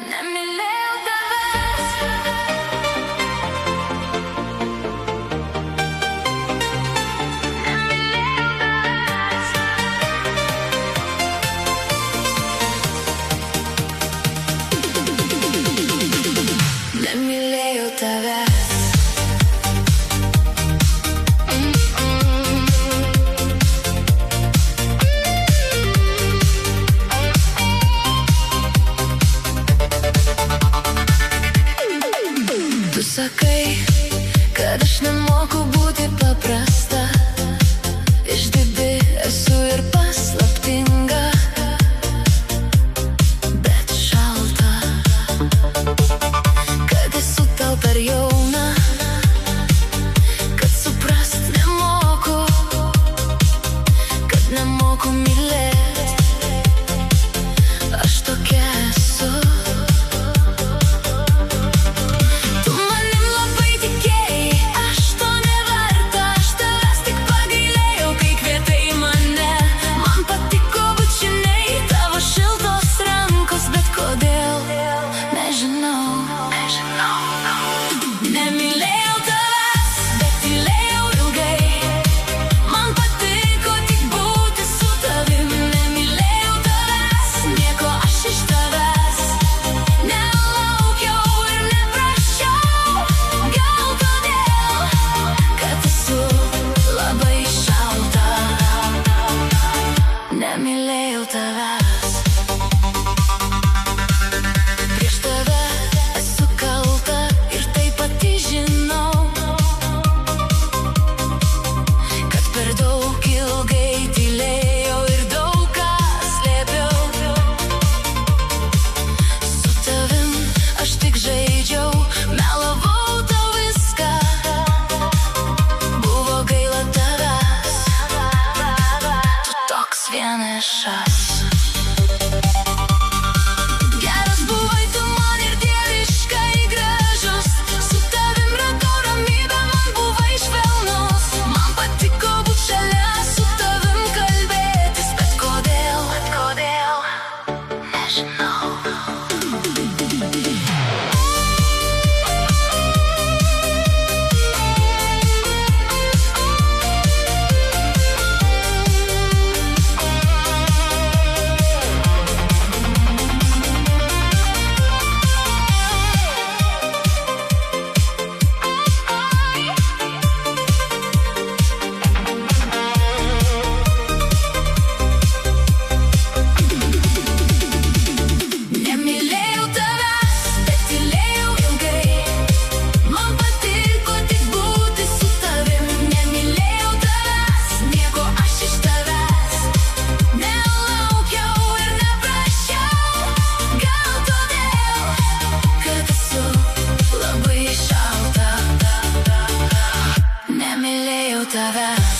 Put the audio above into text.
Nemylėjau tavęs. Nemylėjau tavęs. Tu sakai, kad aš nemoku būti paprasta, išdidi esu ir paslaptinga, bet šalta, kad esu tau per jauna, kad suprast nemoku, kad nemoku mylėt, aš tokia esu. Nemylėjau tavęs, bet tylėjau ilgai. Man patiko tik būti su tavim. Nemylėjau tavęs, nieko aš iš tavęs nelaukiau ir neprašiau. Gal todėl, kad esu labai šalta. Nemylėjau tavęs. Vienišas. Geras buvai tu man ir dieviškai gražus. Su tavim radau ramybę, man buvai švelnus. Man patiko būt šalia, su tavim kalbėtis. Bet kodėl, nežinau. Nemylėjau tavęs.